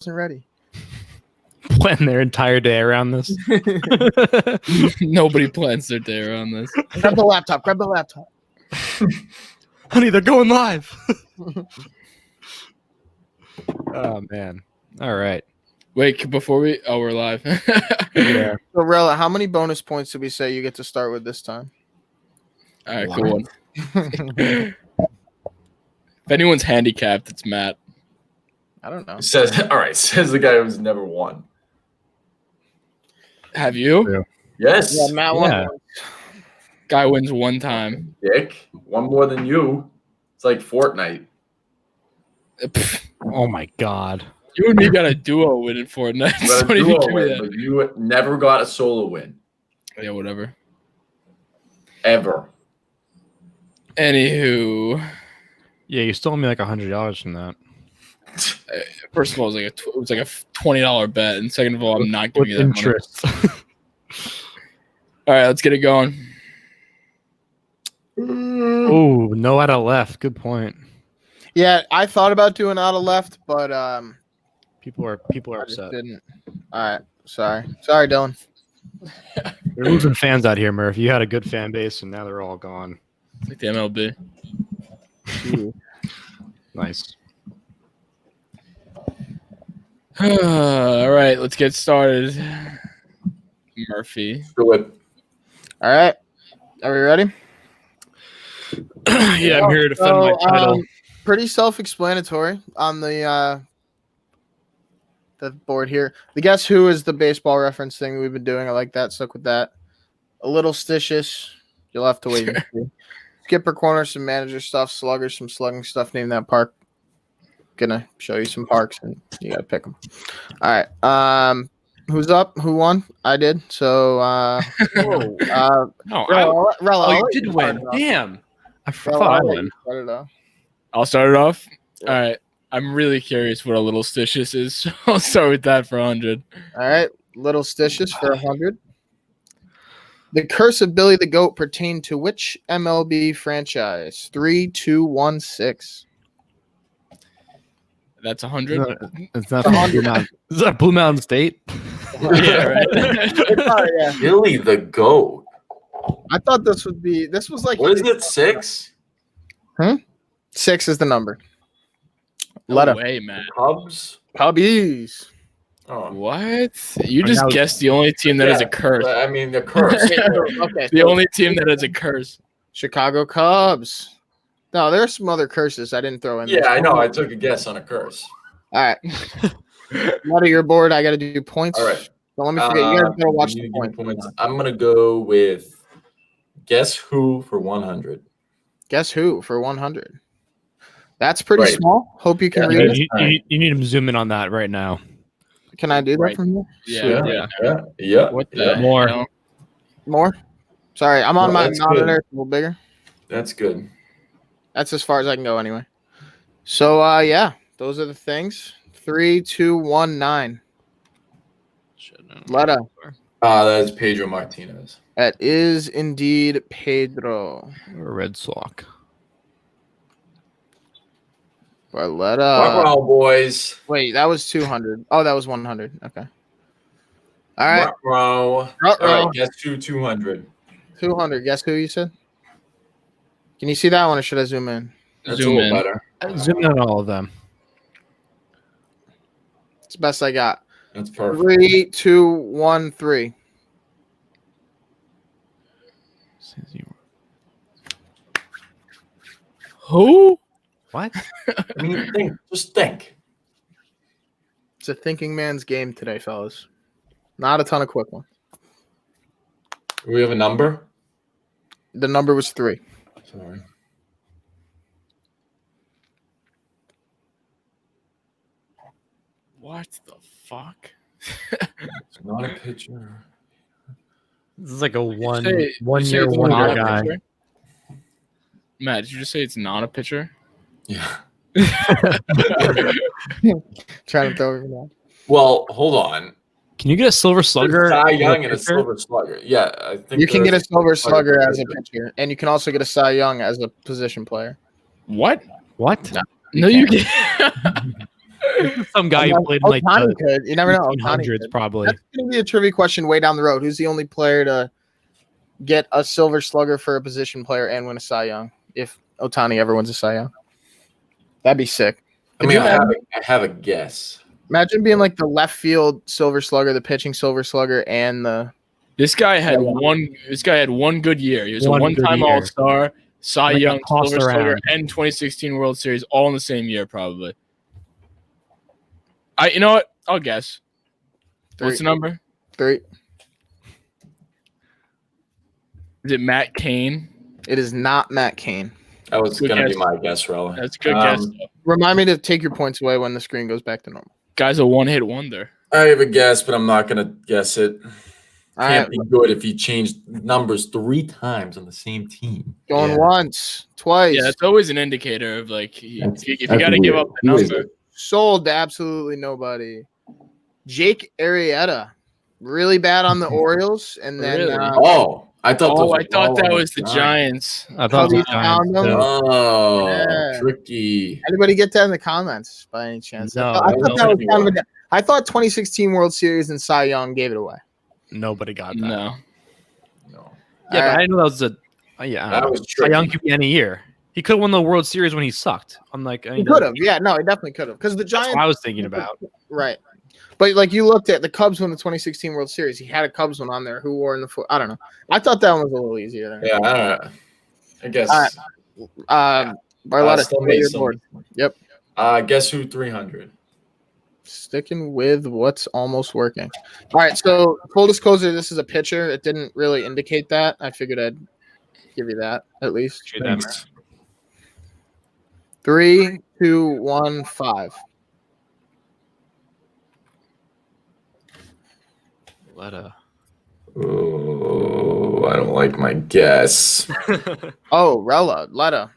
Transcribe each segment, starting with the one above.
wasn't ready. Plan their entire day around this. Nobody plans their day around this. Grab the laptop. Honey, they're going live. Oh, man. All right. Wait, before we're live. Yeah. So, Rella, how many bonus points did we say you get to start with this time? All right, cool one. If anyone's handicapped, it's Matt. I don't know. Says the guy who's never won. Have you? Yes. Yeah, Matt won. Yeah. Guy wins one time. Dick. One more than you. It's like Fortnite. Pfft, Oh, my God. you and me got a duo win in Fortnite. You got a Don't even duo give me win, that. but you never got a solo win. Yeah, whatever. Ever. Anywho, Yeah, you stole me like $100 from that. first of all, it was like a $20 bet, and second of all, I'm not giving With you that interest. money. All right, let's get it going. Oh, no out of left. Good point. Yeah, I thought about doing out of left, but People are I just upset. didn't. All right, sorry, Dylan. They're losing fans out here, Murph. You had a good fan base, and now they're all gone. It's like the MLB. Nice. All right, let's get started. Murphy. Do it. All right, are we ready? Yeah, I'm here to defend my title. Pretty self-explanatory on the board here. The Guess Who is the baseball reference thing we've been doing. I like that. Stuck with that. A little stitious. You'll have to wait and see. Skipper corner, some manager stuff. Sluggers, some slugging stuff. Name that park. Gonna show you some parks, and you gotta pick them. All right. Who's up? Who won? I did. So, No, Rella, you did win. Damn. I thought I won. I'll start it off. All right. I'm really curious what a little stitious is. So I'll start with that for 100. All right, little stitious for 100. The curse of Billy the Goat pertained to which MLB franchise? 3, 2, 1, 6. That's 100. It's not Blue Mountain. Is that Blue Mountain State? Yeah, right. Yeah. Billy the Goat. I thought this was like. What is it? 6? 6 is the number. No way, man. Cubs. Cubbies. Oh. What? You just guessed the only team that has a curse. I mean, the curse. Okay. The only team that has a curse. Chicago Cubs. No, there's some other curses I didn't throw in there. Yeah, I know. I took a guess on a curse. All right. What are your board? I got to do points. All right. Don't let me forget. You guys got to watch the points. I'm going to go with Guess Who for 100. Guess Who for 100. That's pretty Right. small. Hope you can read it. You need to zoom in on that right now. Can I do that Right. from here? Yeah. What the More. hell? More? Sorry, I'm on No, my that's monitor. good. It's a little bigger. That's good. That's as far as I can go anyway. So, yeah, those are the things. 3, 2, 1, 9. Letta. That is Pedro Martinez. That is indeed Pedro. Or Red Sox. Letta. Rock boys. Wait, that was 200. Oh, that was 100. Okay. All right. All right. Guess Who 200. 200. Guess who you said? Can you see that one, or should I zoom in? That's Zoom a little in. better. Zoom in on all of them. It's the best I got. That's perfect. 3, 2, 1, 3. Who? What? I mean, just think. It's a thinking man's game today, fellas. Not a ton of quick ones. Do we have a number? The number was 3. Sorry. What the fuck? It's not a pitcher. This is like a one Did you say year it's wonder not a guy. pitcher? Matt, did you just say it's not a pitcher? Yeah. Trying to throw it now. Well, hold on. Can you get a silver slugger? Cy Young as and a a pitcher? silver slugger. Yeah, I think You can get a silver slugger as a pitcher. pitcher, and you can also get a Cy Young as a position player. What? What? No. No, you can't. This is some guy who played in like Ohtani the could. You never know. Ohtani 1800s, could. probably. That's going to be a trivia question way down the road. Who's the only player to get a Silver Slugger for a position player and win a Cy Young? If Ohtani ever wins a Cy Young, that'd be sick. I mean, I have a guess. Imagine being like the left field Silver Slugger, the pitching Silver Slugger, and the. This guy had one good year. He was a One good one-time year. All-Star, Cy Like, Young, tossed Silver Slugger, around. and 2016 World Series all in the same year, probably. You know what? I'll guess. What's the number? 3. Is it Matt Cain? It is not Matt Cain. That was Good going to be guess. my guess, Rella. That's a good guess. Remind me to take your points away when the screen goes back to normal. Guy's a one-hit wonder. I have a guess, but I'm not going to guess it. All Can't right, be good if you change numbers 3 times on the same team. going Yeah. once, twice. Yeah, that's always an indicator of like That's- if you that's got to give weird. up the Who is number. it? Sold to absolutely nobody. Jake Arrieta, really bad on the Orioles, and then Really? Oh, I thought. those Oh, were I thought all that on was the Giants. I thought it was Cubbies found Giants, them. too. Oh, Yeah. tricky. Anybody get that in the comments by any chance? No, I thought I that don't was think kind of you a, I thought 2016 World Series and Cy Young gave it away. Nobody got that. No. No, Yeah, but Alright. I didn't know that was a. Yeah, I that don't was know. Cy Young tricky. could be any year. He could have won the World Series when he sucked. Unlike He could have. Yeah, no, he definitely could have. Because the That's Giants. what I was thinking about. Right. But like you looked at the Cubs won the 2016 World Series. He had a Cubs one on there. Who wore in the I don't know. I thought that one was a little easier. Than Yeah, I don't know. I guess. Barletta, still stay made your some- board. Yep. Guess who? 300. Sticking with what's almost working. All right. So full disclosure, this is a pitcher. It didn't really indicate that. I figured I'd give you that at least. Shoot that, Thanks. 3, 2, 1, 5. Letta. Oh, I don't like my guess. Oh, Rella, Letta.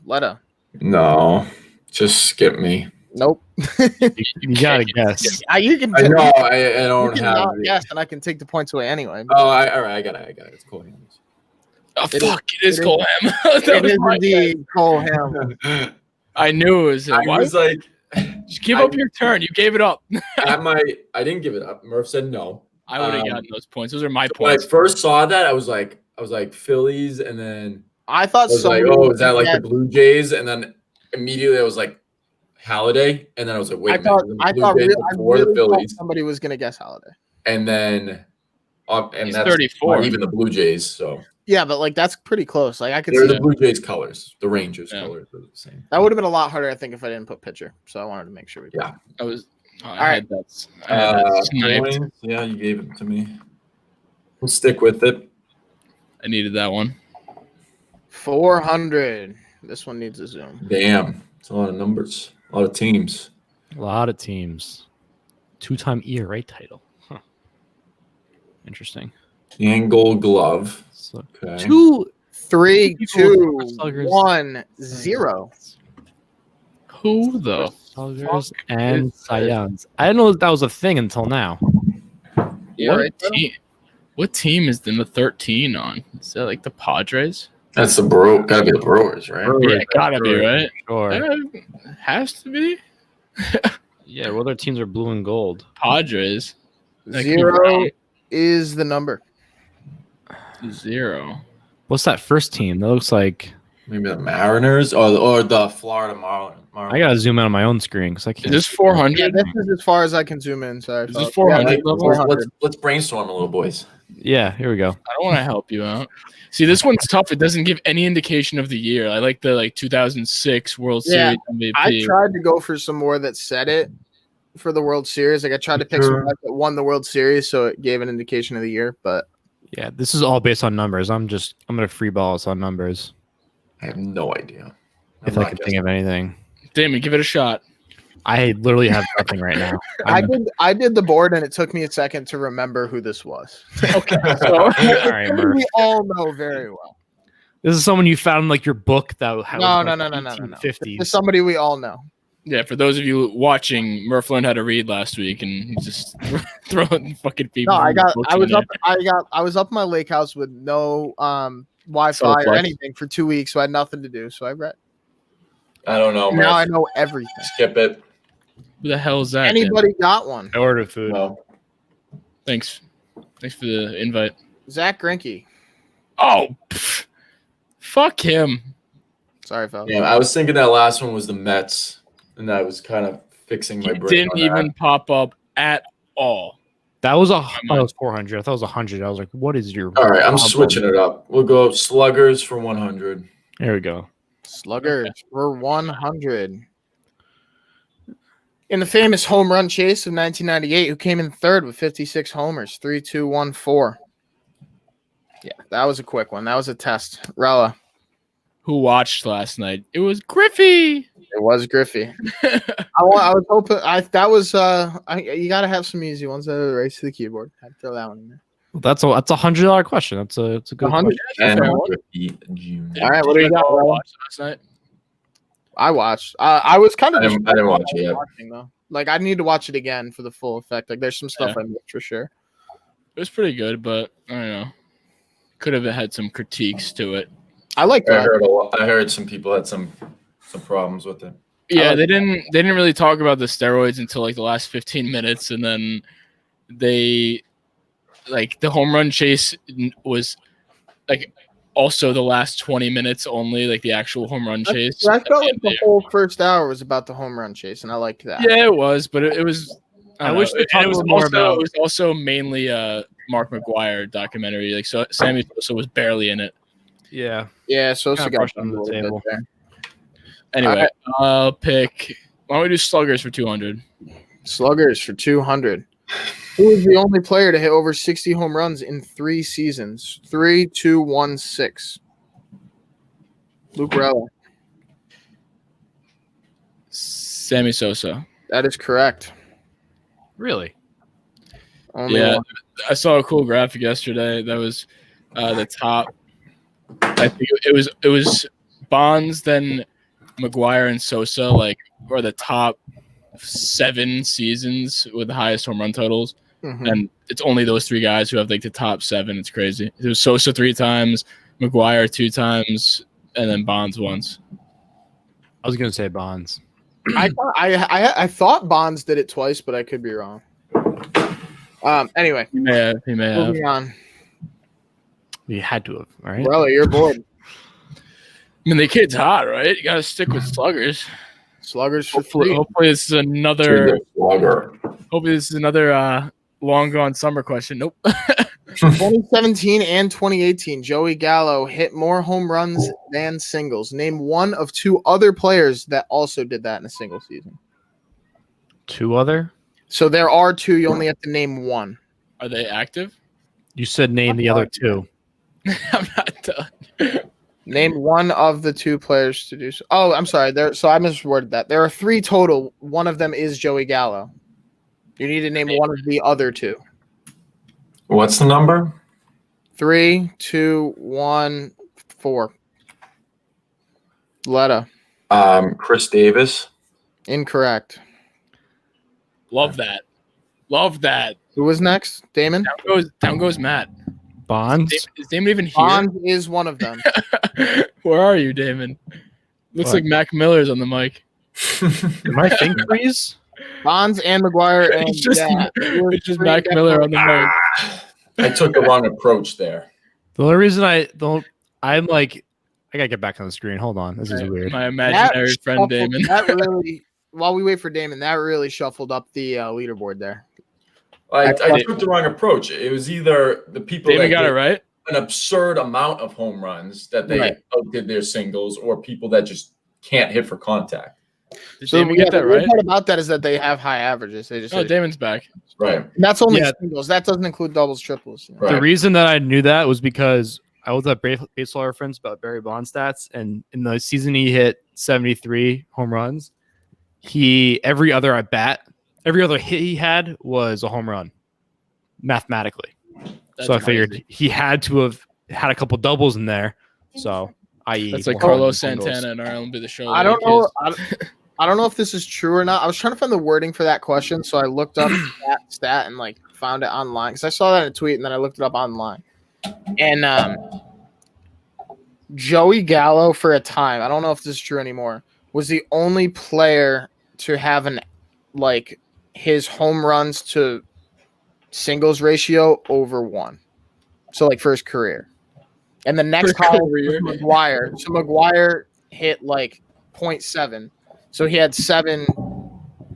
No, just skip me. Nope. You gotta guess. You can. I know I You don't can have. not the- guess, and I can take the points away anyway. Oh, all right, I got it. It's cool. Oh, It fuck, it is it is- Cole Ham. That It was is my indeed Cole Ham. I knew it was him. I Why? was like, Just give up your turn. You gave it up. I didn't give it up. Murph said no. I would have gotten those points. Those are my When I points. first saw that, I was like Phillies, and then I I thought was like, somebody oh, is that like had- the Blue Jays? And then immediately I was like, Halliday, and then I was like, wait I a minute, thought the I Blue thought Jays re- I before really the Phillies, thought somebody was gonna guess Holiday. and then and He's that's 34. not even the Blue Jays. So Yeah, but like that's pretty close. Like I could they're see the Blue Jays colors. The Rangers Yeah. colors are the same. that would have been a lot harder, I think, if I didn't put pitcher. So I wanted to make sure we. Yeah. I was. I right. had that. I had that sniped. Coins, yeah, you gave it to me. We'll stick with it. I needed that one. 400. This one needs a zoom. Damn, it's a lot of numbers, a lot of teams. A lot of teams. 2-time ERA title. Huh. Interesting. Yang Gold Glove. So Okay. 2 3, People 2, with sluggers. 1, 0. Who the Sluggers and is Cy this? Youngs. I didn't know that was a thing until now. Yeah, right. What team is the 13 on? Is that like the Padres? That's gotta be the Brewers, right? Yeah, it gotta be, right? Sure. Has to be. Yeah, well, their teams are blue and gold. Padres. That could be 0 wrong. is the number. 0. What's that first team? That looks like Maybe the Mariners or the Florida Marlins. I gotta zoom in on my own screen because I Is can't. this Yeah, 400? this is as far as I can zoom in. Sorry. Is this folks. 400 Yeah, level? 400. Let's brainstorm a little, boys. Yeah, here we go. I don't want to help you out. See, this one's tough. It doesn't give any indication of the year. I like the 2006 World Yeah, Series MVP. I tried to go for some more that said it for the World Series. Like I tried to pick some guys that won the World Series, so it gave an indication of the year. But Yeah, this is all based on numbers. I'm gonna free ball us on numbers I have no idea. if I can think of anything. Damn it, give it a shot. I literally have nothing right now. I did the board, and it took me a second to remember who this was. Okay, so All right, Murph. We all know very well. This is someone you found in like your book that had No. 50s. It's somebody we all know. yeah, for those of you watching, Murph learned how to read last week, and he's just throwing fucking people. No, I books in there. was up in my lake house with no Wi-Fi So or flex. anything for 2 weeks, so I had nothing to do. So I read. I don't know. Now I Murph. know everything. Skip it. Who the hell is that? Dan? Anybody got one? I ordered food. No. Thanks for the invite. Zack Greinke. Oh, fuck him. Sorry, fellas. Yeah, I was thinking that last one was the Mets, and I was kind of fixing my He brain. didn't on even that. pop up at all. That was 400. I thought it was 100. I was like, what is your All right, I'm problem? switching it up. We'll go sluggers for 100. There we go. Sluggers for 100. In the famous home run chase of 1998, who came in third with 56 homers, 3-2-1-4. Yeah, that was a quick one. That was a test. Rella. Who watched last night? It was Griffey. It was Griffey. I was hoping you got to have some easy ones that are race to the keyboard. I'd throw that one in there. That's a $100 question. It's a good 100. question. And fair one. Griffey Jr. All right, what do you got? all Rella? watch last night? I watched. I was kind of. I didn't watch it yet. Watching, though. Like I need to watch it again for the full effect. Like there's some stuff I missed for sure. It was pretty good, but I don't know. Could have had some critiques to it. I like I that. heard a lot. I heard some people had some problems with it. Yeah, like they didn't really talk about the steroids until like the last 15 minutes, and then they like the home run chase was like also the last 20 minutes only, like the actual home run chase. I at felt the like end the there. whole first hour was about the home run chase, and I liked that. Yeah, it was, but it was. I don't wish know. they talked it was a little more also, about- It was also mainly a Mark McGuire documentary. Like so, Sammy Sosa was barely in it. Yeah. Yeah, Sosa Kinda got brushed done under a the little bit table. there. Anyway, I'll pick. Why don't we do sluggers for 200? Sluggers for 200. Who is the only player to hit over 60 home runs in 3 seasons? 3-2-1-6. Luke Rella. Sammy Sosa. That is correct. Really? Only Yeah, one. I saw a cool graphic yesterday. That was the top. I think it was Bonds, then McGuire and Sosa, like were the top 7 seasons with the highest home run totals, Mhm. and it's only those 3 guys who have like the top 7. It's crazy. It was Sosa 3 times, McGuire 2 times, and then Bonds once. I was gonna say Bonds. I thought Bonds did it twice, but I could be wrong. Anyway, He may have. moving on. We had to have, right? Rella, you're bored. I mean, the kid's hot, right? You got to stick with sluggers. Sluggers for Hopefully, 3. hopefully this is another. To the slugger. Hopefully, this is another long gone summer question. Nope. 2017 and 2018, Joey Gallo hit more home runs than singles. Name one of 2 other players that also did that in a single season. 2 other? So there are 2. You only have to name one. Are they active? You said name the other 2. I'm not done. Name one of the 2 players to do so. Oh, I'm sorry. So I misworded that. There are 3 total. One of them is Joey Gallo. You need to name one of the other 2. What's the number? 3, 2, 1, 4. Letta. Chris Davis. Incorrect. Love that. Love that. Who was next? Damon? Down goes Matt. Bonds? Is Damon even here? Bond is one of them. Where are you, Damon? Looks What? like Mac Miller's on the mic. Am I think freeze? Bonds and McGuire and It's just, yeah, it's just Mac Miller on the mic. I took the wrong approach there. The only reason I'm like, I gotta get back on the screen. Hold on. This is weird. My imaginary That friend shuffled- Damon. That really, while we wait for Damon, that really shuffled up the leaderboard there. I took the wrong approach. It was either the people Damon that got did it right. an absurd amount of home runs that they Right. outdid their singles, or people that just can't hit for contact. Did So Damon yeah, get that the weird right? part about that is that they have high averages. They just Oh, Damon's back. Right. and that's only Yeah. singles. That doesn't include doubles, triples. You know? Right. The reason that I knew that was because I was at Baseball Reference about Barry Bonds stats, and in the season he hit 73 home runs. Every other hit he had was a home run, mathematically. That's so I figured crazy. he had to have had a couple doubles in there. So, i.e., That's like more home Carlos singles. Santana and our be the show. I don't know. I don't know if this is true or not. I was trying to find the wording for that question, so I looked up that stat and like found it online because I saw that in a tweet and then I looked it up online. And Joey Gallo, for a time, I don't know if this is true anymore, was the only player to have an like his home runs to singles ratio over 1. So like for his career. And the next For highest career. was McGuire. So McGuire hit like 0.7. So he had 7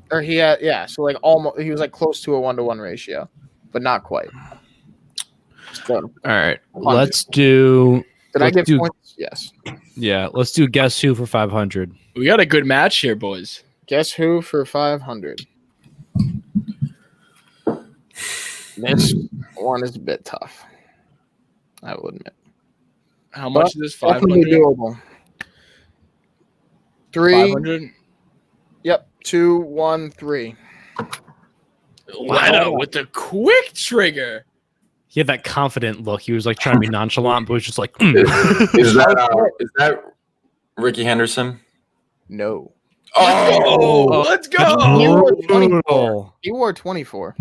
or he had so like almost he was like close to a 1-to-1 ratio, but not quite. So, All right, let's do. did I let's give do, points? Yes. Yeah, let's do guess who for 500. We got a good match here, boys. Guess who for 500? This one is a bit tough, I will admit. How much is this? Definitely 500? doable. 3. 500? Yep. 2, 1, 3. Leto with the quick trigger. He had that confident look. He was like trying to be nonchalant, but was just like, Is that Ricky Henderson? No. Oh, let's go. He wore 24. brutal. He wore 24.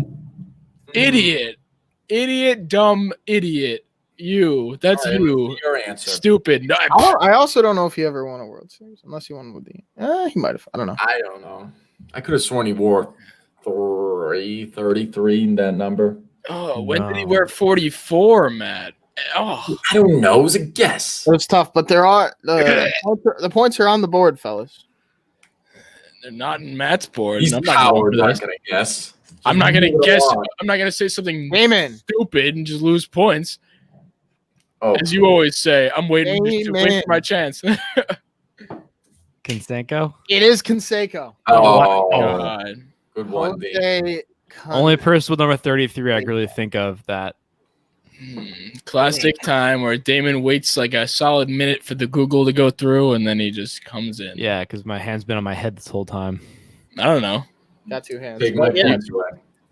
Idiot, dumb idiot. You. That's All right, you. Your answer. Stupid. No, I also don't know if he ever won a World Series, unless he won with the. He might have. I don't know. I don't know. I could have sworn he wore 33 in that number. Oh, when did he No. wear 44, Matt? Oh, I don't know. It was a guess. It's tough, but there are the points are on the board, fellas. they're not in Matt's board. He's I'm a not coward. going Not for this. gonna guess. I'm not gonna Move it guess. along. I'm not gonna say something Damon. stupid and just lose points. Oh, As you always say, I'm waiting to wait Amen. for my chance. Canseco? It is Canseco. Oh, God. good one. Dave. Jose Only person with number 33 I could really think of that. Classic time where Damon waits like a solid minute for the Google to go through, and then he just comes in. Yeah, because my hand's been on my head this whole time. I don't know. got 2 hands. Take my But yeah, points away.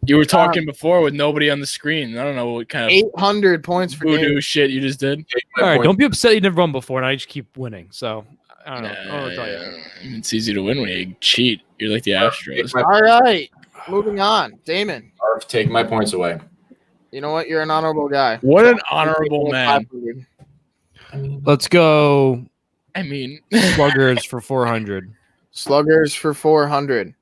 You were talking before with nobody on the screen. I don't know what kind of 800 points for voodoo Damon. shit you just did. Take my All right, points. don't be upset you never won before, and I just keep winning. So, I don't know. I don't know what to tell you. It's easy to win when you cheat. You're like the Astros. Take my, All right, moving on. Damon, Arf, take my points away. you know what? You're an honorable guy. What an honorable man. 500. I mean, Let's go I mean, sluggers for 400. Sluggers for 400.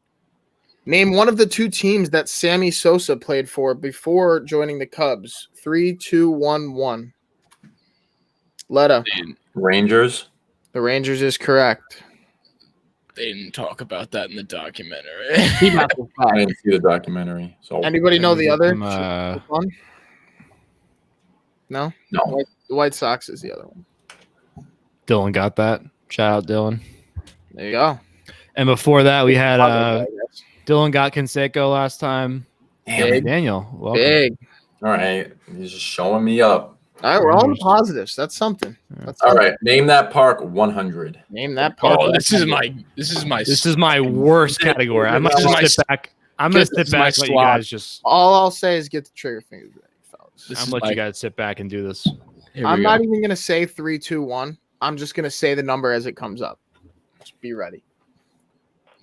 Name one of the 2 teams that Sammy Sosa played for before joining the Cubs. 3, 2, 1, 1. Letta. Rangers. The Rangers is correct. they didn't talk about that in the documentary. He got the I five. didn't see the documentary. So Anybody know the other Uh, one? No? no. The White Sox is the other one. Dylan got that. Shout out Dylan. There you go. And before that, we had I guess. Dylan got Canseco last time. Damn. Big. Daniel, welcome. Big. All right. He's just showing me up. All right, we're all in the positives. That's something. That's All something. right. Name that park 100. Name that part. Oh, this is my worst category. I might This is my just sit back. I'm gonna this sit is my back. And let you slot. guys just. All I'll say is get the trigger fingers ready, fellas. This I'm is let my- you guys sit back and do this. Here we I'm go. not even gonna say 3, 2, 1. I'm just gonna say the number as it comes up. Just be ready.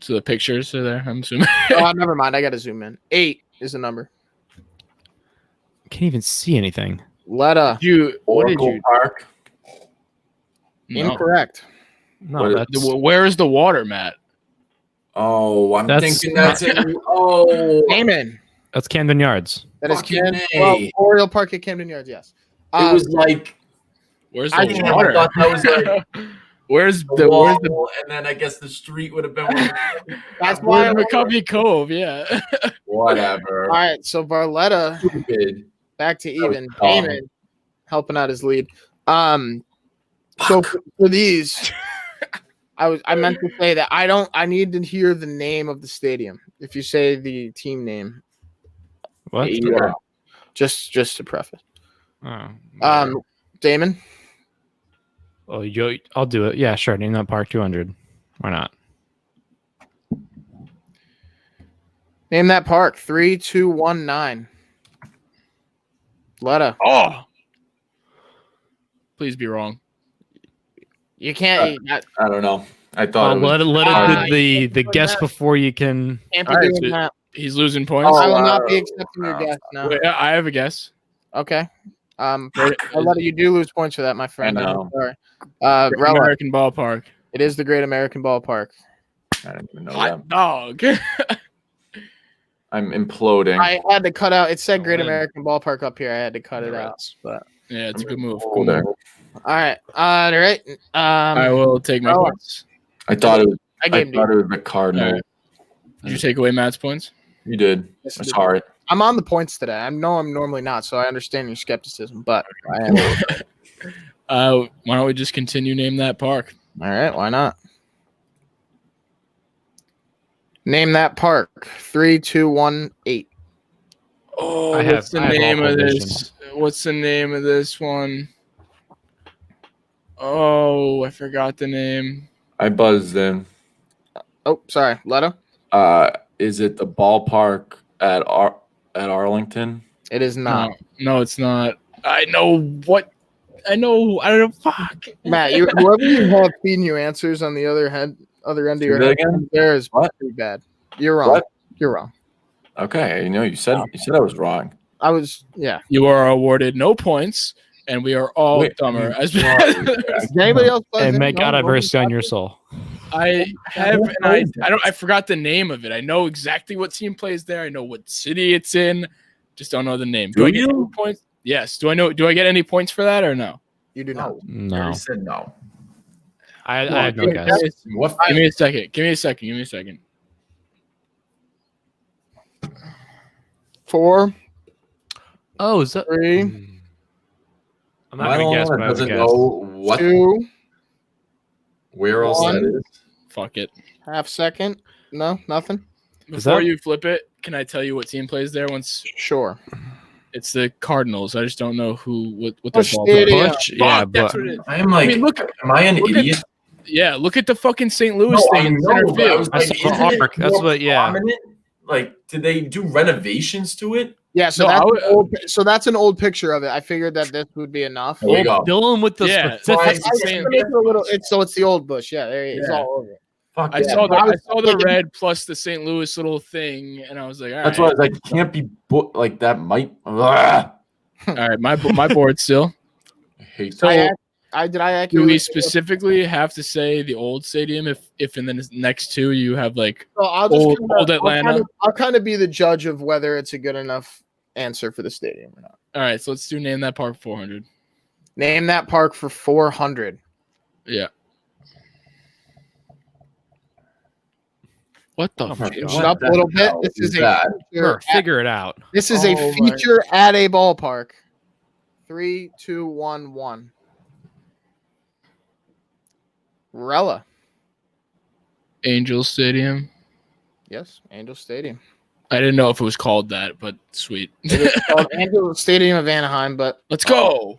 So the pictures are there, I'm assuming. Oh, never mind. I gotta zoom in. 8 is the number. Can't even see anything. Letta. What did Oracle you? Park. No. Incorrect. No, What is- that's Where is the water, Matt? Oh, I'm That's thinking that's in. Oh, Damon. that's Camden Yards. That is Fucking Camden. A. Well, Oriole Park at Camden Yards. Yes. it was like. Where's I the think I water? thought that was like where's the the wall, where's the and then I guess the street would have been. That's why. where's McCovey Cove? Yeah. Whatever. All right. So Barletta Stupid. back to even. dumb. Damon helping out his lead. So for these, I meant to say that I need to hear the name of the stadium. If you say the team name, What? you are- just to preface. Oh, Damon. oh, I'll do it. Yeah, sure. Name that park 200. Why not? Name that park. 3, 2, 1, 9. Letta. Oh. Please be wrong. You can't. I don't know. I thought it was. Let Ah, it do the guess before you can. Can't be All right, doing so- that. He's losing points. I will Oh, not be accepting your guess. No. Wait, I have a guess. Okay. Letta, you do lose points for that, my friend. I I'm know. sorry. Great Rella, American Ballpark. it is the Great American Ballpark. I didn't even know Hot that. dog. I'm imploding. I had to cut out. It said Great Go in. American Ballpark up here. I had to cut it out. Reds. But Yeah, it's a I'm good move. Good imploding. move. all right. All right. I will take my oh, points. I thought it was. I I gave thought you. it was the Cardinal. All right. Did you take away Matt's points? You did. Yes, I I did. saw it. I'm on the points today. I know I'm normally not, so I understand your skepticism, but I am. Why don't we just continue name that park? All right, why not? Name that park. 3, 2, 1, 8. Oh, I what's have the name awful of vision. this? What's the name of this one? Oh, I forgot the name. I buzzed in. Oh, sorry, Leto. Is it the ballpark at Arlington? It is not. No, it's not. I know what. I know. I don't know. Fuck. Matt, whoever you have feeding you answers on the other end of Say your that head, again? there is What? pretty bad. You're wrong. What? You're wrong. Okay, you said I was wrong. I was, yeah. You are awarded no points, and we are all Wait, dumber. I As mean, Is anybody else? And may God have mercy on your soul. I have, and I forgot the name of it. I know exactly what team plays there. I know what city it's in. Just don't know the name. Do I get you? any points? Yes. Do I know? Do I get any points for that or no? You do not. No, said no. I Come had on, no give guess. What? Give me a second. Give me a second. Give me a second. 4, Oh, is that? 3, I'm not gonna guess, but I would doesn't guess. know what 2, where else that One. is. Fuck it. half second. No, nothing. Is Before that- you flip it, can I tell you what team plays there? Once Sure. it's the Cardinals. I just don't know what their Busch ball Stadium. is. Busch? Yeah, that's but what it is. I am like, I mean, look- am I an look at- idiot? Yeah, look at the fucking St. Louis No, thing I in know, center but I field. was I like, saw isn't it arc. That's more what- yeah. prominent? Like, did they do renovations to it? Yeah, so No, that's I would- that's an old picture of it. I figured that this would be enough. There you go. Dylan with the Yeah, specific. that's I was saying- gonna make it a little. So it's the old Bush. Yeah, there he is. Yeah. All over it. Fuck I yeah. saw the I I was saw the thinking- red plus the St. Louis little thing, and I was like, all That's right, why I was like, can't be like that. Might. Ugh. all right, my board still. I hate So- that. I Do accurately we specifically have to say the old stadium if in the next two you have like So I'll just old Atlanta? I'll kind of be the judge of whether it's a good enough answer for the stadium or not. all right, so let's do name that park 400. Name that park for 400. Yeah. What the Oh fuck? my Change God. it up a little bit. This is a that? feature. Figure it out. This is Oh a my- feature at a ballpark. 3, 2, 1, 1. Rella. Angel Stadium. Yes, Angel Stadium. I didn't know if it was called that, but sweet. It is called Angel Stadium of Anaheim, but Let's go.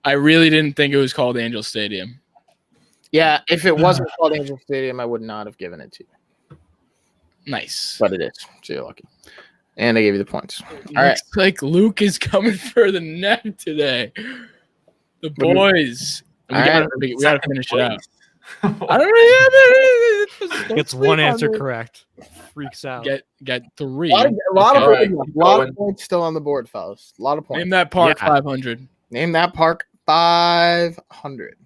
I really didn't think it was called Angel Stadium. yeah, if it wasn't called Angel Stadium, I would not have given it to you. Nice. But it is, so you're lucky. And I gave you the points. All right. Looks like Luke is coming for the net today. The boys. We All gotta finish it out. I don't know. Yeah, Gets one answer correct. Freaks out. Get three. A lot Okay. of points still on the board, fellas. A lot of points. Name that park Yeah. 500. Name that park 500.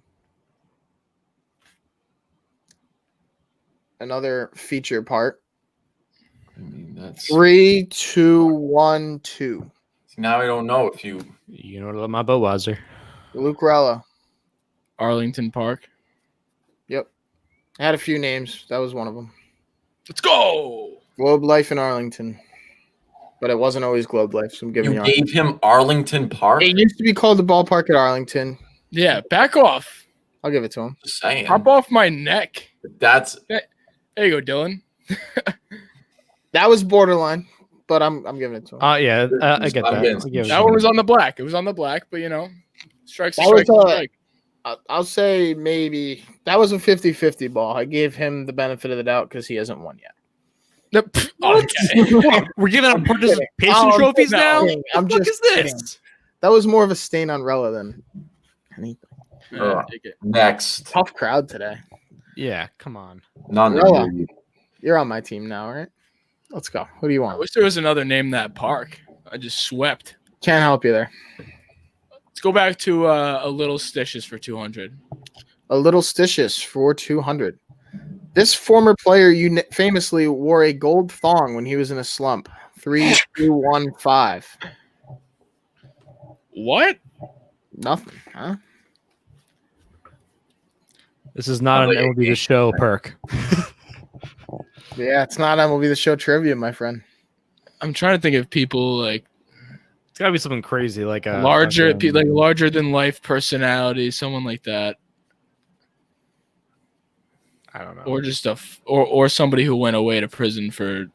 Another feature part. I mean, that's 3, 2, 1, 2. now I don't know if you. You know my Budweiser. Luke Rella. Arlington Park. I had a few names. That was one of them. Let's go. Globe Life in Arlington. But it wasn't always Globe Life, so I'm giving You you gave him Arlington Park. It used to be called the ballpark at Arlington. Yeah, back off. I'll give it to him. Just saying. Hop off my neck. That's There you go, Dylan. That was borderline, but I'm giving it to him. Yeah, I get I'm that. getting I'll give it That to one him. was on the black. It was on the black, but strikes a That was, strike. Strike. I'll say maybe that was a 50-50 ball. I gave him the benefit of the doubt because he hasn't won yet. Okay. We're giving out participation Oh, trophies no, now. I'm What the fuck just is kidding. this? That was more of a stain on Rella than anything. Yeah, take it. next. Tough crowd today. Yeah, come on. None Noah. of you. You're on my team now, right? Let's go. Who do you I want? wish there was another name that park. I just swept. Can't help you there. Let's go back to a little stitches for 200. A little stitious for 200. This former player famously wore a gold thong when he was in a slump. 3, 2, 1, 5. What? Nothing, huh? This is not an MLB The Show perk. Yeah, it's not MLB The Show trivia, my friend. I'm trying to think of people like It's gotta be something crazy, like a larger than life personality, someone like that, I don't know. or just or somebody who went away to prison for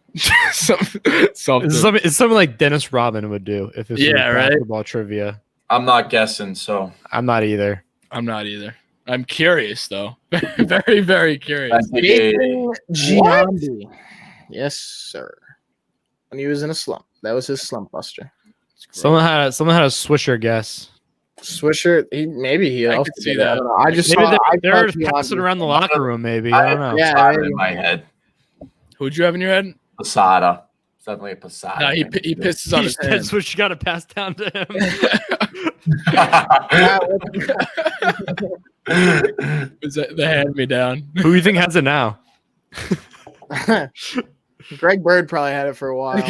something. It's something like Dennis Rodman would do if this was basketball trivia. I'm not guessing, so I'm not either. I'm not either. I'm curious though. Very, very curious. Giambi. Yes, sir. When he was in a slump. That was his slump buster. Someone had a Swisher guess. Swisher, maybe I could see that. I just Maybe saw they're passing around the locker room. Maybe I don't know. Yeah, Posada in my head. Who'd you have in your head? Posada. It's definitely a Posada. No, he pisses on his That's hands. what you got to pass down to him. Is that the hand me down? Who do you think has it now? Greg Bird probably had it for a while.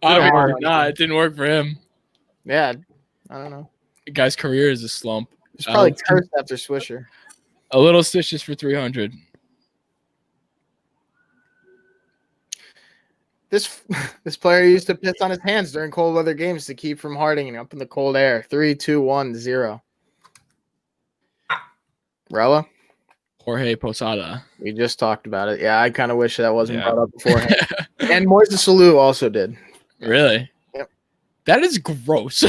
It didn't work for him. Yeah, I don't know. The guy's career is a slump. It's probably cursed after Swisher. A little stitches for 300. This player used to piss on his hands during cold weather games to keep from hardening up in the cold air. 3, 2, 1, 0. Rella? Jorge Posada. We just talked about it. Yeah, I kind of wish that wasn't Yeah. brought up beforehand. And Moises Salou also did. Really? Yep. That is gross.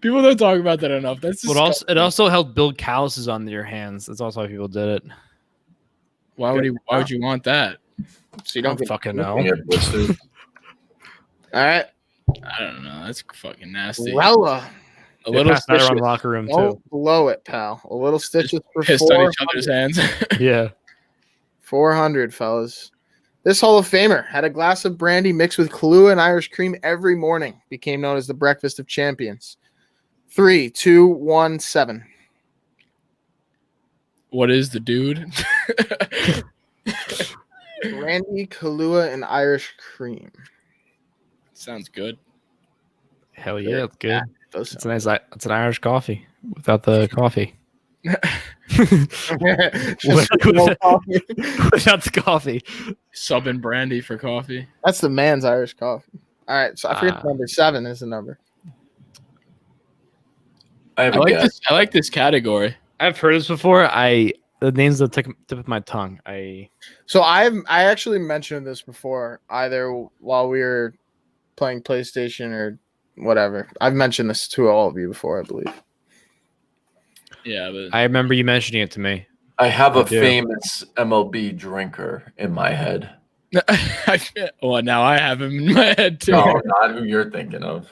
People don't talk about that enough. That's But it also helped build calluses on your hands. That's also how people did it. why would you want that? So you I don't don't fucking know. Yeah, blisters. All right. I don't know. That's fucking nasty. Rella. A They little passed that around stitches the locker room too. Don't blow it, pal. A little stitches for pissed on 400. each other's hands. Yeah. 400, fellas. This Hall of Famer had a glass of brandy mixed with Kahlua and Irish cream every morning. Became known as the Breakfast of Champions. 3, 2, 1, 7. What is the dude? Brandy, Kahlua, and Irish cream. Sounds good. Hell yeah, it's good. Those It's nice. It's an Irish coffee without the coffee. Without the coffee. Sub and brandy for coffee. That's the man's Irish coffee. All right, so I forget the number. 7 is the number. I have I a like guess. this. I like this category. I've heard this before. The name's the tip of my tongue. So I actually mentioned this before, either while we were playing PlayStation or whatever. I've mentioned this to all of you before, I believe. Yeah, but I remember you mentioning it to me. I have a do. famous MLB drinker in my head. well, now I have him in my head too. No, not who you're thinking of.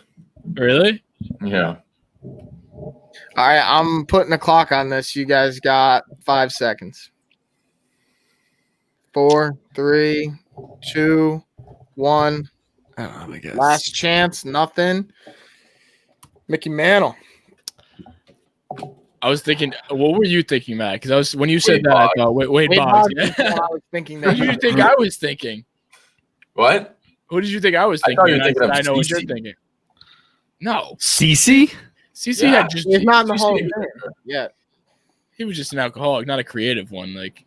Really? Yeah. All right, I'm putting a clock on this. You guys got 5 seconds. 4, 3, 2, 1. Oh, I guess. Last chance, nothing. Mickey Mantle. I was thinking. What were you thinking, Matt? Because when you said Wade that, Boggs. I thought Wade Wade Boggs. Boggs is Yeah. what I was thinking Who that did you think I was thinking? What? Who did you think I was I thinking? thought you were And thinking of I know what you're CeCe. thinking. No, CeCe? CeCe Yeah. had just. He's not in the CeCe Hall of Fame yet. He was just an alcoholic, not a creative one. Like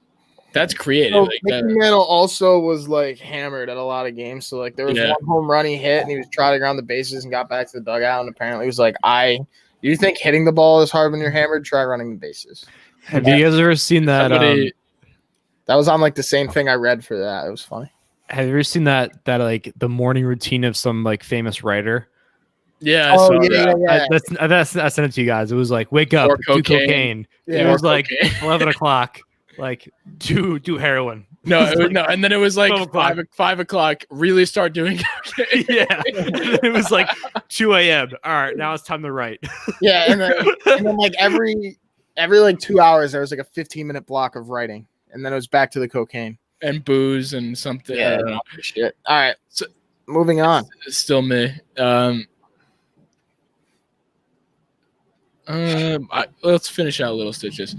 that's creative. So Like, Mickey that, Mantle also was like hammered at a lot of games. So like there was Yeah. one home run he hit and he was trotting around the bases and got back to the dugout and apparently he was like, do you think hitting the ball is hard when you're hammered? Try running the bases. Have you guys ever seen that? somebody, That was on like the same thing I read for that. It was funny. Have you ever seen that like the morning routine of some like famous writer? yeah, I Oh saw that. yeah. I sent it to you guys. It was like wake up, Or do cocaine. cocaine. Yeah. It was Or like cocaine. 11 o'clock. Like do heroin. No, it was, no, and then it was like 12 o'clock. 5 o'clock. Really start doing cocaine. Yeah, it was like 2 a.m. All right, now it's time to write. Yeah, and then like every like 2 hours there was like a 15-minute block of writing, and then it was back to the cocaine. and booze and something. I don't know. Shit. All right. So- Moving on. It's still me. Let's finish out Little Stitches.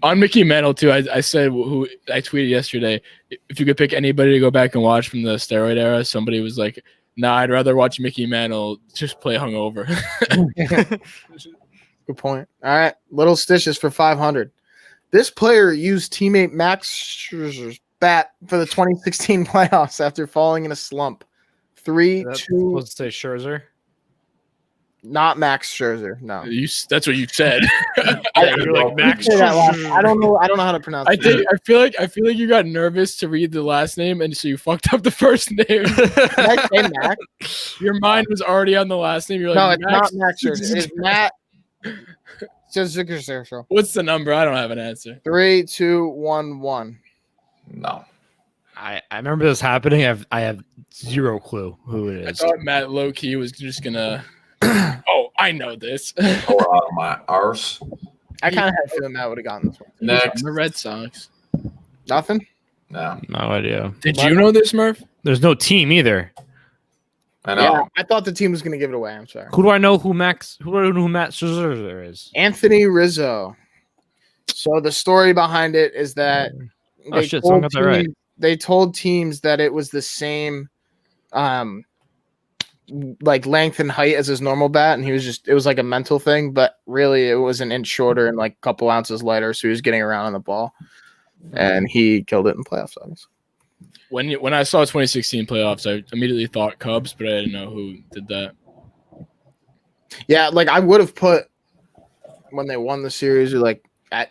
On Mickey Mantle too, I said who I tweeted yesterday. If you could pick anybody to go back and watch from the steroid era, somebody was like, "Nah, I'd rather watch Mickey Mantle just play hungover." Good point. All right, little stitches for 500. This player used teammate Max Scherzer's bat for the 2016 playoffs after falling in a slump. 3, That's 2. supposed to say Scherzer. Not Max Scherzer. No. That's what you said. You're like Max Say that last- Scherzer. I don't know how to pronounce I it. feel like you got nervous to read the last name, and so you fucked up the first name. Did I say Max? Your mind was already on the last name. You're No, like, it's not Max Scherzer. It's Matt Scherzer. What's the number? I don't have an answer. 3, 2, 1, 1. No. I remember this happening. I have zero clue who it I is. thought Matt low key was just gonna. Oh, I know this. Or out of my arse. I kind of had a feeling Matt would have gotten this one. Next. The Red Sox. Nothing? No. No idea. Did you know this, Murph? There's no team either. I know. Yeah, I thought the team was going to give it away. I'm sorry. Who do I know who Matt Scherzer is? Anthony Rizzo. So the story behind it is that Oh shit, someone got that right. they told teams that it was the same like length and height as his normal bat, and it was like a mental thing, but really it was an inch shorter and like a couple ounces lighter, so he was getting around on the ball, and he killed it in playoffs, obviously. When I saw 2016 playoffs, I immediately thought Cubs, but I didn't know who did that. Yeah, like I would have put when they won the series, or at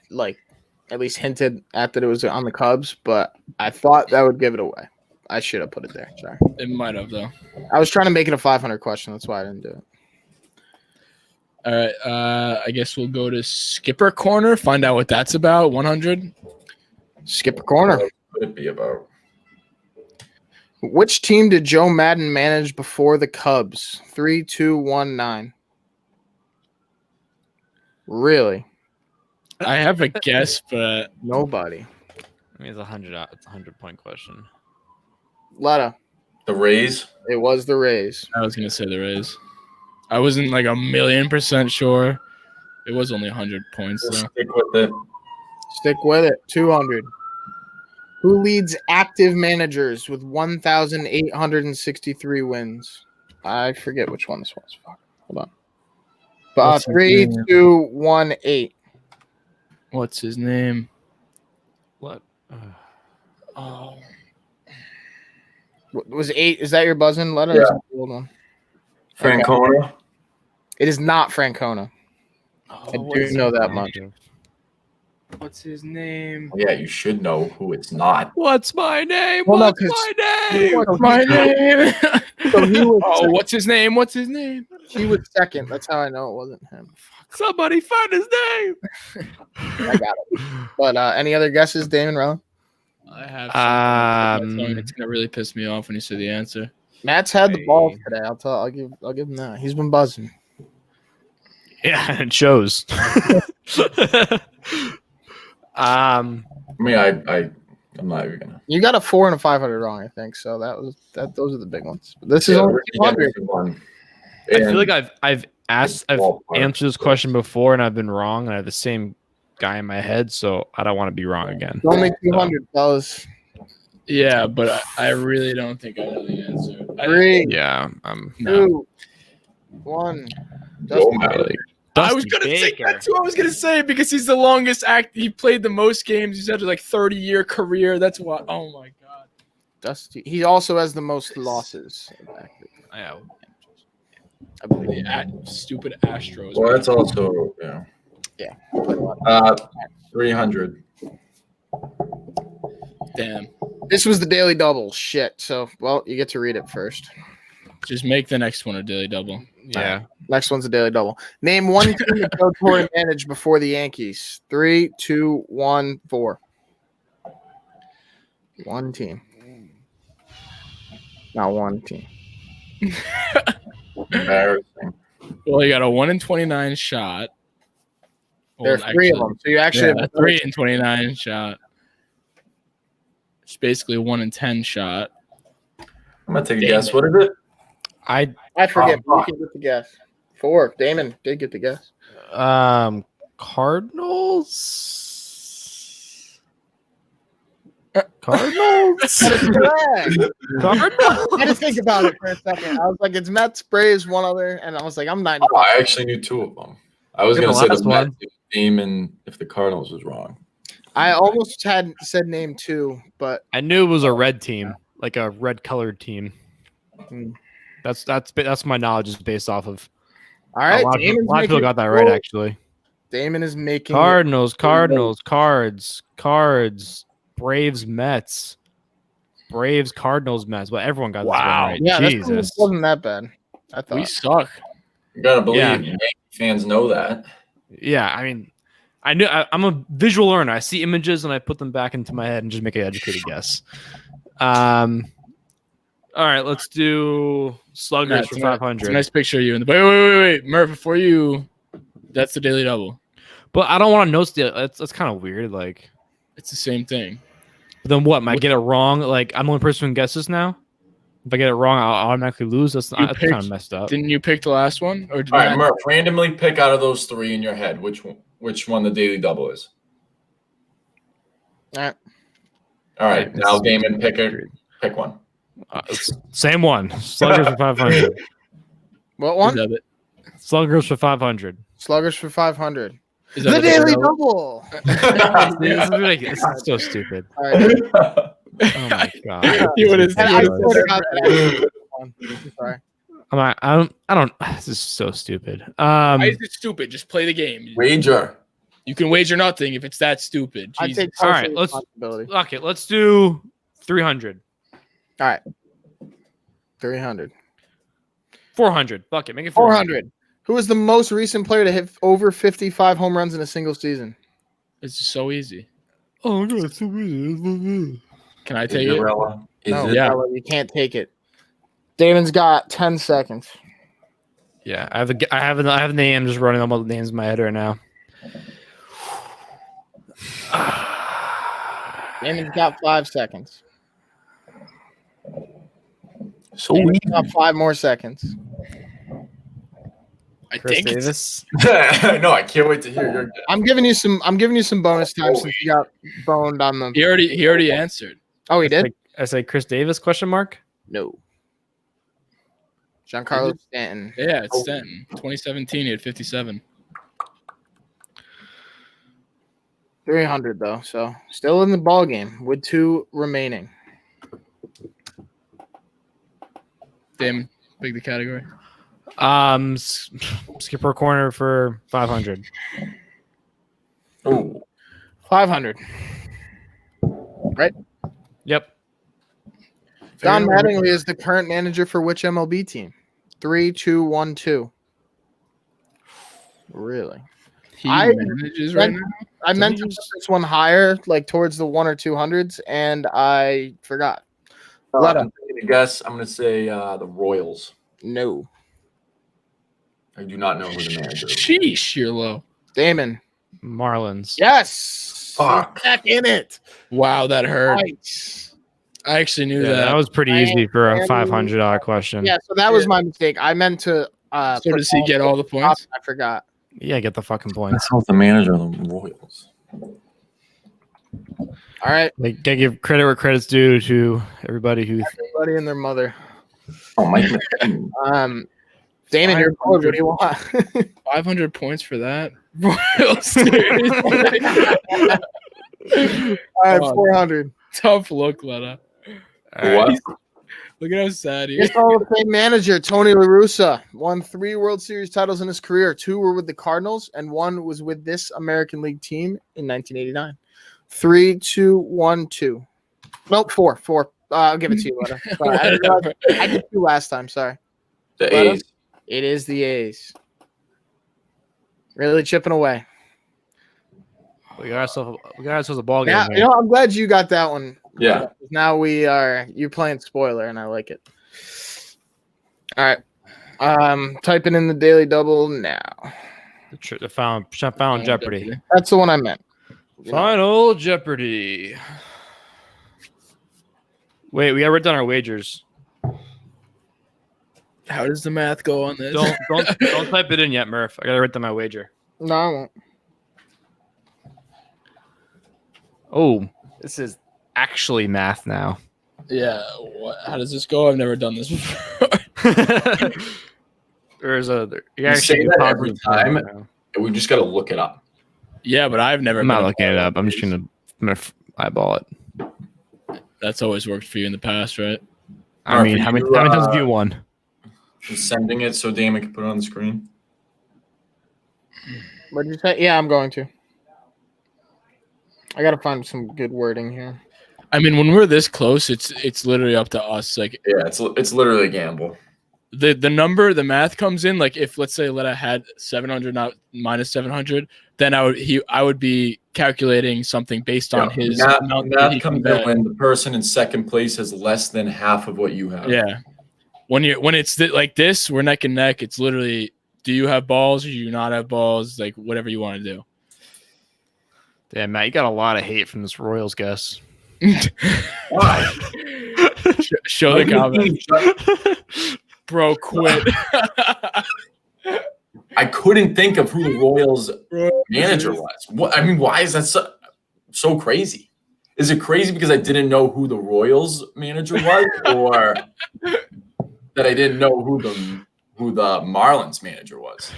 least hinted at that it was on the Cubs, but I thought that would give it away. I should have put it there. Sorry. It might have though. I was trying to make it a 500 question. That's why I didn't do it. All right. I guess we'll go to Skipper Corner. Find out what that's about. 100. Skip a corner. What would it be about? Which team did Joe Madden manage before the Cubs? 3, 2, 1, 9. Really? I have a guess, but Nobody. I mean, it's 100. It's a 100-point question. Letta. The Rays? It was the Rays. I was gonna say the Rays. I wasn't like 1,000,000% sure. It was only 100 points We'll though. stick with it. Stick with it. 200. Who leads active managers with 1,863 wins? I forget which one this was. Fuck. Hold on. What's his 3, name? 2, 1, 8. What's his name? What? Oh, Was 8? Is that your buzzing letter? Yeah. Hold on. Francona? It is not Francona. I do know that much. What's his name? Yeah, you should know who it's not. What's my name? Well, no, What's 'cause- my name? What's my name? So he was, Oh, what's his name? What's his name? he was second. That's how I know it wasn't him. Somebody find his name. I got it. But any other guesses, Damon Rowan? I have. It's gonna really piss me off when you say the answer. Matt's had the ball today. I'll give him that. He's been buzzing. Yeah, it shows. I mean, I'm not even gonna. You got a 4 and a 500 wrong, I think. So those are the big ones. But this is only we're 200. getting one. I feel And like I've Ballpark. answered this question before and I've been wrong, and I have the same guy in my head, so I don't want to be wrong again. It's only 200, fellas. Yeah, but I really don't think I know the answer. 3, Yeah, 2, 1. Joe Madden. I was gonna say that's who I was gonna say because he's the longest He played the most games. He's had like 30-year career. That's why. Oh my god. Dusty. He also has the most losses. Yeah. I believe. Stupid Astros. Well, that's also Yeah. 300. Damn. This was the daily double. Shit. So, well, you get to read it first. Just make the next one a daily double. Yeah. Next one's a daily double. Name one team that Joe Torre managed before the Yankees. 3, 2, 1, 4. One team. Not one team. Embarrassing. Well, you got a 1 in 29 shot. There are Well, 3 of actually, them. So you actually Yeah, have 3 in 29 shot. It's basically 1 in 10 shot. I'm gonna take a Damn guess. it. What is it? I forget. But you can get the guess. 4. Damon did get the guess. Cardinals. Cardinals. That is correct. Cardinals. I had to think about it for a second. I was like, it's Mets, Braves, one other, and I was like, I'm 90. Oh, I actually knew two of them. I was You're going to the say the last one. Mets team and if the Cardinals was wrong. I almost had said name two, but I knew it was a red team, like a red colored team. Hmm. That's my knowledge is based off of. all right. A lot of Damon's people making got that it right, cool. actually. Damon is making Cardinals, Cards, Braves, Mets, Braves, Cardinals, Mets. But everyone got this one Wow. right. Yeah, Jesus. that wasn't that bad. I We thought. suck. You got to believe Yeah. Yankee fans know that. Yeah, I mean, I'm a visual learner. I see images and I put them back into my head and just make an educated guess. All right, let's do sluggers for It's a 500. nice picture of you. In the wait, Murph. Before you, that's the daily double. But I don't want to know still. That's kind of weird. Like, It's the same thing. but then what? Might get it wrong. Like, I'm the only person who can guess this now. If I get it wrong, I'll automatically lose. That's kind of messed up. Didn't you pick the last one? Or did All right, Matt- Murph, randomly pick out of those three in your head which one the daily double is. All right. All right, now Damon, pick one. Same one. Sluggers for 500. What Is one? that it? Sluggers for 500. Sluggers for 500. Is The that daily double. This is ridiculous. This is so stupid. All right. Oh my god. You would have- And I you swear would to have- God that one. Sorry. I don't. This is so stupid. Why is it stupid? Just play the game. Wager. You can wager nothing if it's that stupid. I Jesus. take All social right, let's- responsibility. Okay, let's do 300. All right. 300. 400. Fuck it. Make it 400. Who is the most recent player to hit over 55 home runs in a single season? It's just so easy. Oh, no, it's so easy. Can I Is take it it? Rella? Is No, it? Yeah. Tyler, you can't take it. Damon's got 10 seconds. Yeah, I have a name. I'm just running all the names in my head right now. Damon's got 5 seconds. So Damon's got 5 more seconds. I Chris think Davis. No, I can't wait to hear your guess. I'm giving you some bonus time since you got boned on the. he already answered. Oh, he did? I say Chris Davis ? No. Giancarlo Stanton. Yeah, it's Stanton. 2017, he had 57. 300 though, so still in the ball game with 2 remaining. Damon, pick the category. Skipper corner for 500. Oh, 500. Yep. Don Mattingly is the current manager for which MLB team? 3, 2, 1, 2. Really? He I- manages right now. I meant to put this one higher, like towards the 1 or 200s, and I forgot. Let I'm taking a guess. I'm going to say the Royals. No. I do not know who the manager is. Sheesh, you're low. Damon. Marlins. Yes. Fuck. Back in it. Wow, that hurt. Right. I actually knew Yeah, that. that was pretty I easy for a am- $500 question. Yeah, so that was my mistake. I meant to. So put does he get all the top. points? I forgot. Yeah, get the fucking points. How's the manager of the Royals? All right, Like, gotta give credit where credit's due to everybody who. everybody and their mother. Oh, Mike McKinnon. Damon, you're bored. What do you want? 500 points for that? Royals, dude. All right, Oh. 400. Tough look, Letta. What? Look at how sad he is. This Hall of Fame manager, Tony La Russa, won 3 World Series titles in his career. 2 were with the Cardinals, and 1 was with this American League team in 1989. 3, 2, 1, 2. Nope, 4. 4. I'll give it to you, Letta. Sorry, I did 2 last time. Sorry. The Let A's. It is the A's. Really chipping away. We got ourselves a ball game. Yeah, here. you know, I'm glad you got that one. Yeah. Now you're playing spoiler, and I like it. All right. Typing in the daily double now. The Final Jeopardy. That's the one I meant. Final Jeopardy. Wait, we got to write down our wagers. How does the math go on this? Don't type it in yet, Murph. I got to write down my wager. No, I won't. Oh, this is actually math now. Yeah. How does this go? I've never done this before. There's a you You say actually do that every positive time. now. We just got to look it up. Yeah, but I've never. I'm been not a looking it part up. of I'm just these. gonna eyeball it. That's always worked for you in the past, right? I Murph, mean, are how many you, times have you won? Just sending it so Damon can put it on the screen. What did you say? Yeah, I'm going to. I gotta find some good wording here. I mean, when we're this close, it's literally up to us. Like Yeah, it's literally a gamble. the number, the math comes in. Like if let's say Letta had 700, not minus 700, then I would be calculating something based on his amount that he Math can comes in bet. when the person in second place has less than half of what you have. Yeah. When it's like this, we're neck and neck. It's literally, do you have balls or do you not have balls? Like whatever you want to do. Damn, Matt, you got a lot of hate from this Royals guess. Why? Show the comment. Bro, quit. I couldn't think of who the Royals manager was. What I mean, why is that so crazy? Is it crazy because I didn't know who the Royals manager was, or that I didn't know who the Marlins manager was?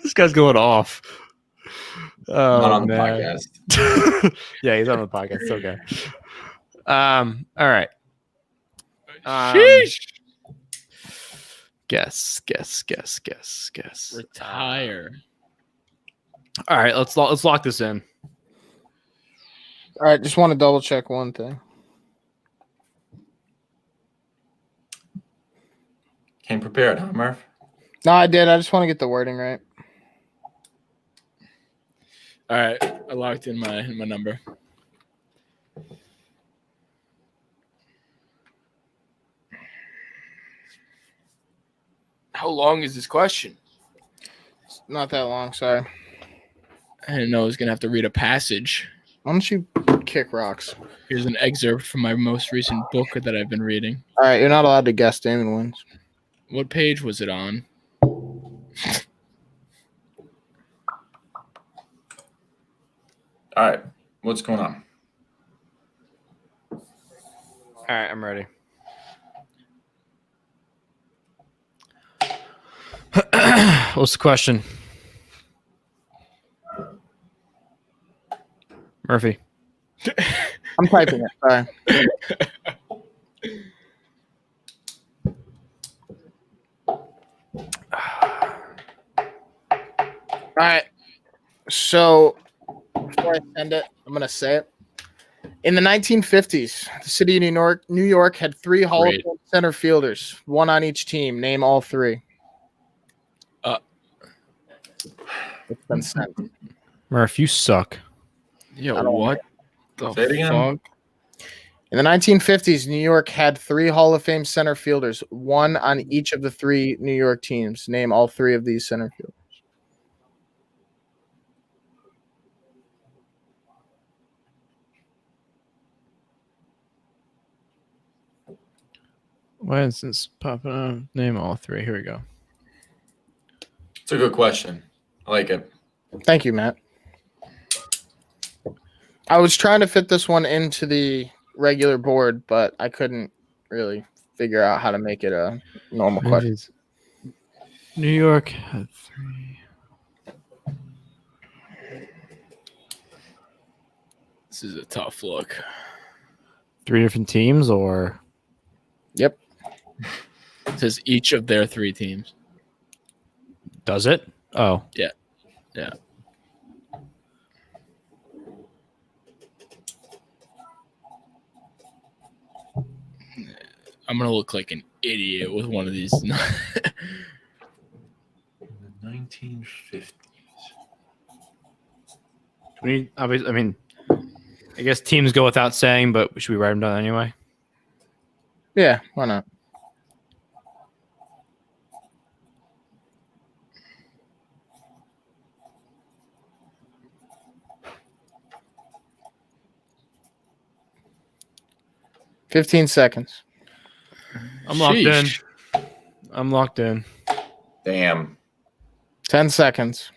This guy's going off. Oh, Not on the man. podcast. Yeah, he's on the podcast. It's okay. All right. Sheesh. Guess. Retire. All right, let's lock this in. All right, just want to double check one thing. Came prepared, huh, Murph? No, I did. I just want to get the wording right. All right, I locked in my number. How long is this question? It's not that long. Sorry. I didn't know I was gonna have to read a passage. Why don't you kick rocks? Here's an excerpt from my most recent book that I've been reading. All right, you're not allowed to guess. Damon wins. What page was it on? All right, what's going on? All right, I'm ready. What's the question? Murphy. I'm typing it. Sorry. All right. So before I send it, I'm gonna say it. In the 1950s, the city of New York had 3 Hall of Great. Fame center fielders, one on each team. Name all 3. It's been sent. Murph, you suck. Yo, I don't what the Say it again. fuck? In the 1950s, New York had 3 Hall of Fame center fielders, one on each of the 3 New York teams. Name all 3 of these center fielders. Why is this popping up? Name all 3. Here we go. It's a good question. I like it. Thank you, Matt. I was trying to fit this one into the regular board, but I couldn't really figure out how to make it a normal question. New York had 3. This is a tough look. 3 different teams, or Yep. It says each of their 3 teams. does it? Oh, Yeah. I'm gonna look like an idiot with one of these. In the 1950s. I mean, I guess teams go without saying, but should we write them down anyway? Yeah, why not? $15 seconds. I'm locked in. Sheesh. I'm locked in. Damn. 10 seconds.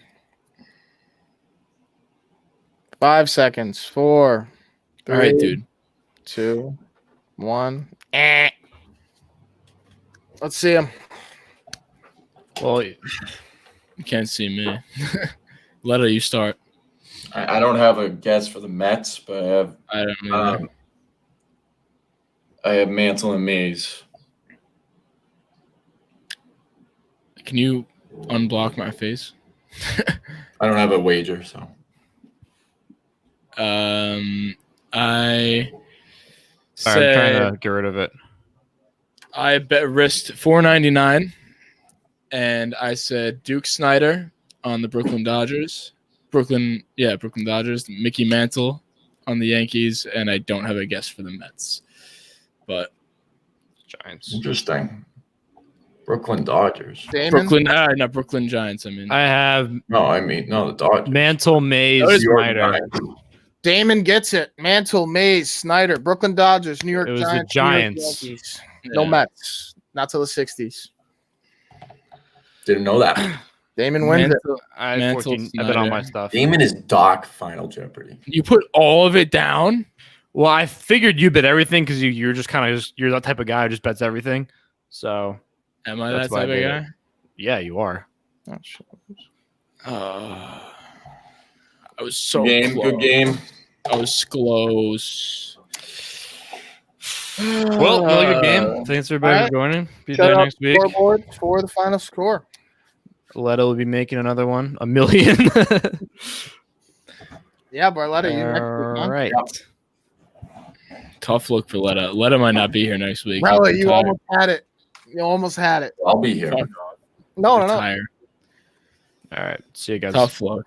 5 seconds. 4, 3, All right, dude. 2, 1. Let's see him. Well, You can't see me. Letta, you start. I don't have a guess for the Mets, but I don't know. I have Mantle and Mays. Can you unblock my face? I don't have a wager, so I I'm said trying to get rid of it. I risked $4.99, and I said Duke Snyder on the Brooklyn Dodgers. Brooklyn Dodgers. Mickey Mantle on the Yankees, and I don't have a guess for the Mets. But Giants. interesting. Brooklyn Dodgers. Damon. not Brooklyn Giants. I mean, I have No, the Dodgers. Mantle, Mays, That was New York Snyder. Giants. Damon gets it. Mantle, Mays, Snyder, Brooklyn Dodgers, New York It was the Giants, New York Giants. Yankees. No yeah. Mets. Not till the 60s. Didn't know that. Damon wins it. I had Mantle, 14. I bet all my Snyder. stuff. Damon is Doc Final Jeopardy. You put all of it down. Well, I figured you bet everything because you're just kind of you're that type of guy who just bets everything. So Am I That's that why I type of did guy? it. yeah, you are. Oh, shit. I was so Good close. game. I was close. Well, really good game. Thanks everybody Alright. for joining. Be Shut there up, next week. scoreboard for the final score. Letta will be making another one. 1 million. Yeah, Barletta, you next week, All huh? right. Tough look for Letta. Letta might not be here next week. Barletta, He's you retired. almost had it. You almost had it. I'll be here. Fuck. No. Retired. All right. See you guys. Tough luck.